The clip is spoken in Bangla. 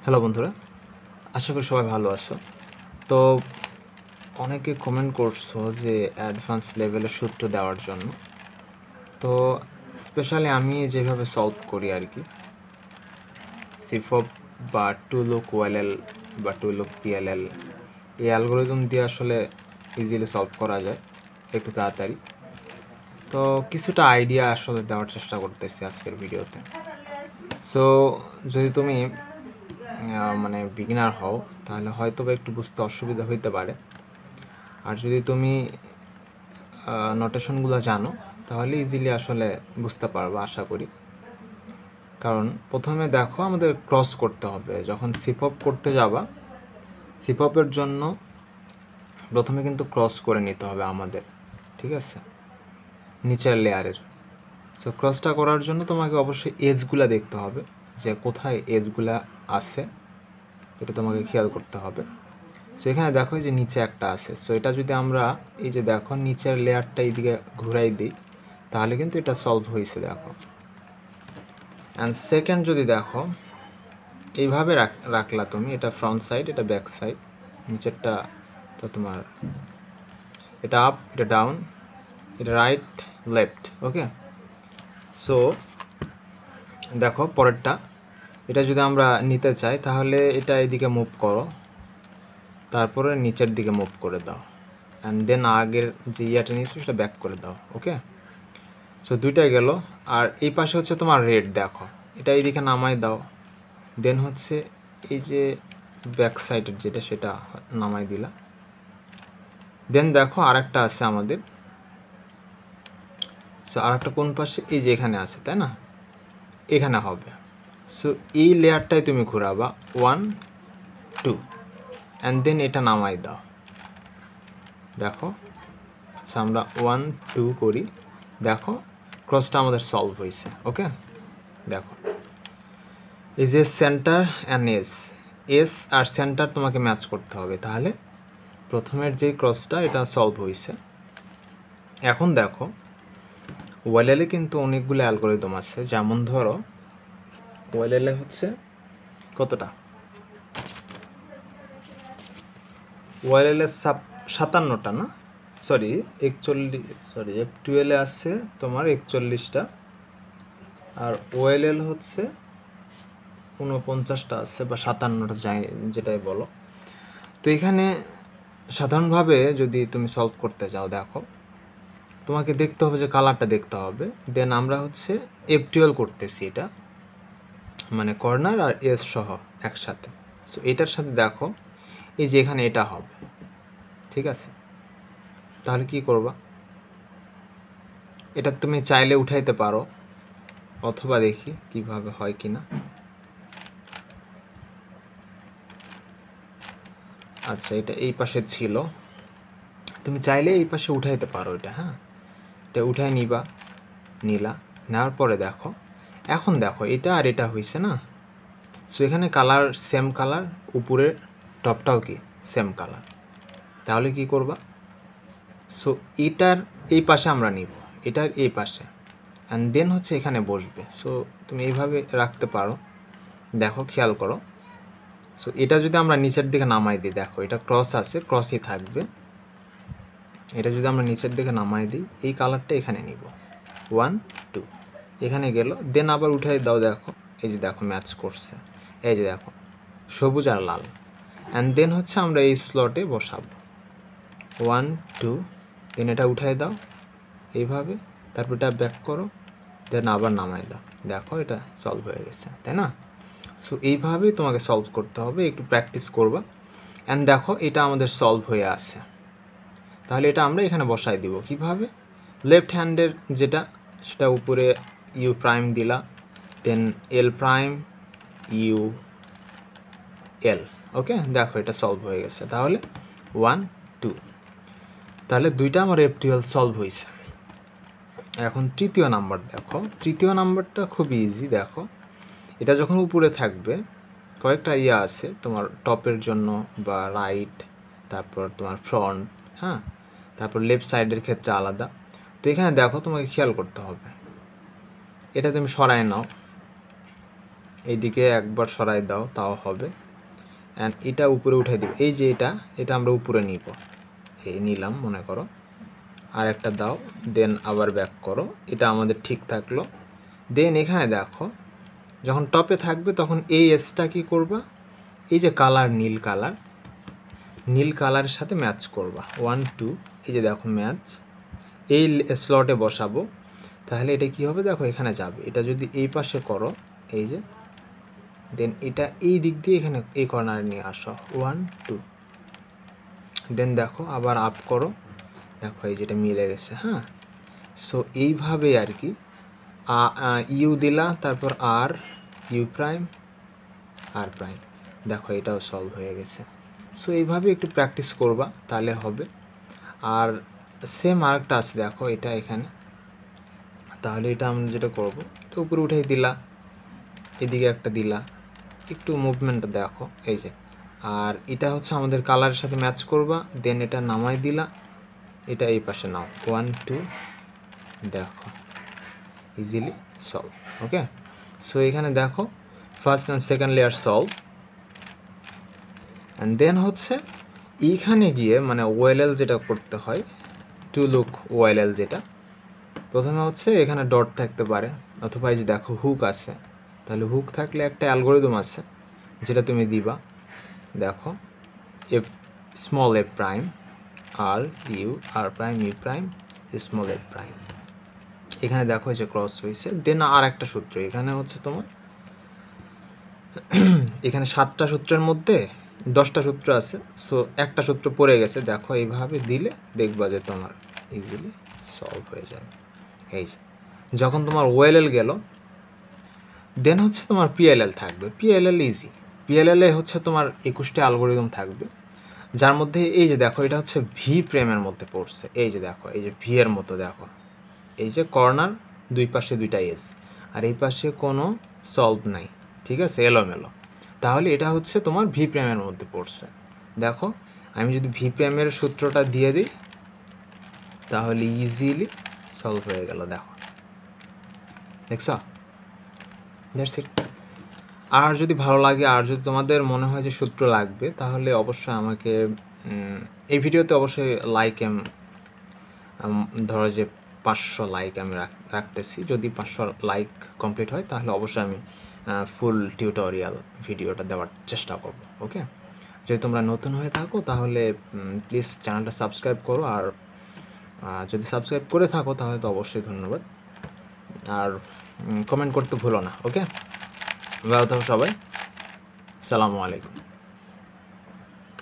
হ্যালো বন্ধুরা, আশা করি সবাই ভালো আছো। তো অনেকে কমেন্ট করছো যে অ্যাডভান্স লেভেলের সূত্র দেওয়ার জন্য। তো স্পেশালি আমি যেভাবে সলভ করি আর কি, সিফপ বা টুলুক ওএলএল বা টুলুক পিএলএল, এই অ্যালগোরিদম দিয়ে আসলে ইজিলি সলভ করা যায় একটু তাড়াতাড়ি। তো কিছুটা আইডিয়া আসলে দেওয়ার চেষ্টা করতেছি আজকের ভিডিওতে। সো যদি তুমি মানে বিগিনার হও তাহলে হয়তো বা একটু বুঝতে অসুবিধা হইতে পারে, আর যদি তুমি নোটেশনগুলো জানো তাহলে ইজিলি আসলে বুঝতে পারবে আশা করি। কারণ প্রথমে দেখো আমাদের ক্রস করতে হবে, যখন সিপপ করতে যাবা সিপপের জন্য প্রথমে কিন্তু ক্রস করে নিতে হবে আমাদের, ঠিক আছে, নিচের লেয়ারের। সো ক্রসটা করার জন্য তোমাকে অবশ্যই এজগুলা দেখতে হবে যে কোথায় এজগুলা আছে, এটা তোমাকে খেয়াল করতে হবে। সো এখানে দেখো যে নিচে একটা আছে, সো এটা যদি আমরা এই যে দেখো নিচের লেয়ারটা এইদিকে ঘুরাই দিই তাহলে কিন্তু এটা সলভ হয়েছে দেখো। অ্যান্ড সেকেন্ড যদি দেখো এইভাবে রাখলা তুমি, এটা ফ্রন্ট সাইড এটা ব্যাক সাইড, নিচেরটা তো তোমার এটা আপ এটা ডাউন এটা রাইট লেফট, ওকে। সো দেখো পরেরটা, এটা যদি আমরা নিতে চাই তাহলে এটা এদিকে মুভ করো, তারপরে নিচের দিকে মুভ করে দাও, অ্যান্ড দেন আগের যে ইয়াটা নিয়েছো সেটা ব্যাক করে দাও, ওকে। সো দুইটাই গেল। আর এই পাশে হচ্ছে তোমার রেড, দেখো এটা এইদিকে নামাই দাও, দেন হচ্ছে এই যে ব্যাক সাইডের যেটা সেটা নামাই দিলা। দেন দেখো আরেকটা আছে আমাদের, সো আরেকটা কোন পাশে, এই যে এখানে আছে তাই না, এখানে হবে। সো এই লেয়ারটাই তুমি ঘোরাবা 1 2 অ্যান্ড দেন এটা নামাই দাও, দেখো। আচ্ছা আমরা 1 2 করি, দেখো ক্রসটা আমাদের সলভ হয়েছে, ওকে। দেখো এই যে centre and S R centre তোমাকে ম্যাচ করতে হবে, তাহলে প্রথমের যে ক্রসটা এটা সলভ হয়েছে। এখন দেখো ওএলএলে কিন্তু অনেকগুলো অ্যালগোরিদম আছে, যেমন ধরো ওএলএলে হচ্ছে কতটা, ওএলএলে 57টা না, সরি 41, সরি F12 আছে তোমার 41টা, আর ওএলএল হচ্ছে 49টা আছে বা 57টা যাই যেটাই বলো। তো এখানে সাধারণভাবে যদি তুমি সলভ করতে যাও, দেখো তোমাকে দেখতে হবে যে কালারটা দেখতে হবে, দেন আমরা হচ্ছে F12 করতেছি, এটা মানে কর্নার আর এস সহ একসাথে। সো এটার সাথে দেখো এই যে এখানে এটা হবে, ঠিক আছে। তাহলে কি করবা, এটা তুমি চাইলে উঠাইতে পারো, অথবা দেখি কিভাবে হয় কিনা। আচ্ছা এটা এই পাশে ছিল, তুমি চাইলে এই পাশে উঠাইতে পারো এটা, হ্যাঁ এটা উঠাই নিলা, নেওয়ার পরে দেখো এখন দেখো এটা আর এটা হয়েছে না। সো এখানে কালার সেম কালার, উপরের টপটাও কি সেম কালার, তাহলে কি করবা, সো এটার এই পাশে আমরা নিব, এটার এই পাশে, অ্যান্ড দেন হচ্ছে এখানে বসবে। সো তুমি এইভাবে রাখতে পারো, দেখো খেয়াল করো। সো এটা যদি আমরা নিচের দিকে নামাই দিই, দেখো এটা ক্রস আছে, ক্রসই থাকবে। এটা যদি আমরা নিচের দিকে নামাই দিই, এই কালারটা এখানে নিব 1 2, এখানে গেল, দেন আবার উঠাই দাও, দেখো এই যে দেখো ম্যাচ করছে, এই যে দেখো সবুজ আর লাল, অ্যান্ড দেন হচ্ছে আমরা এই স্লটে বসাবো 1 2, দেন এটা উঠাই দাও এইভাবে, তারপর এটা ব্যাক করো, দেন আবার নামাই দাও, দেখো এটা সলভ হয়ে গেছে, তাই না। সো এইভাবেই তোমাকে সলভ করতে হবে, একটু প্র্যাকটিস করবা। অ্যান্ড দেখো এটা আমাদের সলভ হয়ে আছে, তাহলে এটা আমরা এখানে বসাই দিব কিভাবে, লেফট হ্যান্ডের যেটা সেটা উপরে ইউ প্রাইম দিলা, দেন এল প্রাইম ইউ এল, ওকে। দেখো এটা সলভ হয়ে গেছে, তাহলে 1 2, তাহলে দুইটা আমার F12 সলভ হয়েছে। এখন তৃতীয় নাম্বার দেখো, তৃতীয় নাম্বারটা খুবই ইজি। দেখো এটা যখন উপরে থাকবে, কয়েকটা ইয়া আছে তোমার টপের জন্য বা রাইট, তারপর তোমার ফ্রন্ট, হ্যাঁ, তারপর লেফট সাইডের ক্ষেত্রে আলাদা। তো এখানে দেখো তোমাকে খেয়াল করতে হবে, এটা তুমি সরায় নাও, এইদিকে একবার সরাই দাও তাও হবে। অ্যান্ড এটা উপরে উঠাই দিব, এই যে এটা আমরা উপরে নিব, এই নিলাম মনে করো, আর একটা দাও, দেন আবার ব্যাক করো, এটা আমাদের ঠিক থাকলো। দেন এখানে দেখো যখন টপে থাকবে তখন এই এসটা কী করবা, এই যে কালার নীল কালারের সাথে ম্যাচ করবা, 1 2, এই যে দেখো ম্যাচ, এই স্লটে বসাবো, তাহলে এটা কি হবে দেখো এখানে যাবে। এটা যদি এই পাশে করো, এই যে, দেন এটা এই দিক দিয়ে এখানে এই কর্নারে নিয়ে আসো, 1 2, দেন দেখো আবার আপ করো, দেখো এই যেটা মিলে গেছে। হ্যাঁ, সো এইভাবে আর কি ইউ দিলা, তারপর R U prime R prime, দেখো এটাও সলভ হয়ে গেছে। সো এইভাবে একটু প্র্যাকটিস করবা তাহলে হবে। আর সেম আরেকটা আছে দেখো এটা এখানে, তাহলে এটা আমরা যেটা করব, এটা উপরে উঠে দিলা, এদিকে একটা দিলা, একটু মুভমেন্টটা দেখো এই যে, আর এটা হচ্ছে আমাদের কালারের সাথে ম্যাচ করবা, দেন এটা নামাই দিলা, এটা এই পাশে নাও, 1 2, দেখো ইজিলি সলভ। ওকে, সো এখানে দেখো first and second layer solve. And then হচ্ছে এইখানে গিয়ে মানে ওএলএল যেটা করতে হয়, টু লুক ওএলএল, যেটা প্রথমে হচ্ছে এখানে ডট থাকতে পারে, অথবা এই যে দেখো হুক আছে, তাহলে হুক থাকলে একটা অ্যালগোরিদম আছে যেটা তুমি দিবা, দেখো F small F prime R U R prime U prime small F prime, এখানে দেখো যে ক্রস হয়েছে। দেন আর একটা সূত্র এখানে হচ্ছে তোমার, এখানে 7টা সূত্রের মধ্যে 10টা সূত্র আছে, সো একটা সূত্র পড়ে গেছে, দেখো এইভাবে দিলে দেখবা যে তোমার ইজিলি সলভ হয়ে যাবে। এই যে যখন তোমার ওএলএল গেল, দেন হচ্ছে তোমার পিএলএল থাকবে। পিএলএল ইজি, পিএলএলে হচ্ছে তোমার 21টা অ্যালগোরিদম থাকবে, যার মধ্যে এই যে দেখো এটা হচ্ছে ভি প্রেমের মধ্যে পড়ছে, এই যে দেখো এই যে ভি এর মতো, দেখো এই যে কর্নার দুই পাশে দুইটা এস, আর এই পাশে কোনো সলভ নাই, ঠিক আছে, এলোমেলো, তাহলে এটা হচ্ছে তোমার ভি প্রেমের মধ্যে পড়ছে। দেখো আমি যদি ভি প্রেমের সূত্রটা দিয়ে দিই তাহলে ইজিলি সলভ হয়ে গেল, দেখো দেখছো, দ্যাটস ইট। আর যদি ভালো লাগে, আর যদি তোমাদের মনে হয় যে সূত্র লাগবে, তাহলে অবশ্যই আমাকে এই ভিডিওতে অবশ্যই লাইক ধরো যে 500 লাইক আমি রাখতেছি, যদি 500 লাইক কমপ্লিট হয় তাহলে অবশ্যই আমি ফুল টিউটোরিয়াল ভিডিওটা দেওয়ার চেষ্টা করব। ওকে, যদি তোমরা নতুন হয়ে থাকো তাহলে প্লিজ চ্যানেলটা সাবস্ক্রাইব করো, আর যদি সাবস্ক্রাইব করে থাকো তাহলে তো অবশ্যই ধন্যবাদ, আর কমেন্ট করতে ভুলো না। ওকে, ভালো থাকো সবাই, আসসালামু আলাইকুম।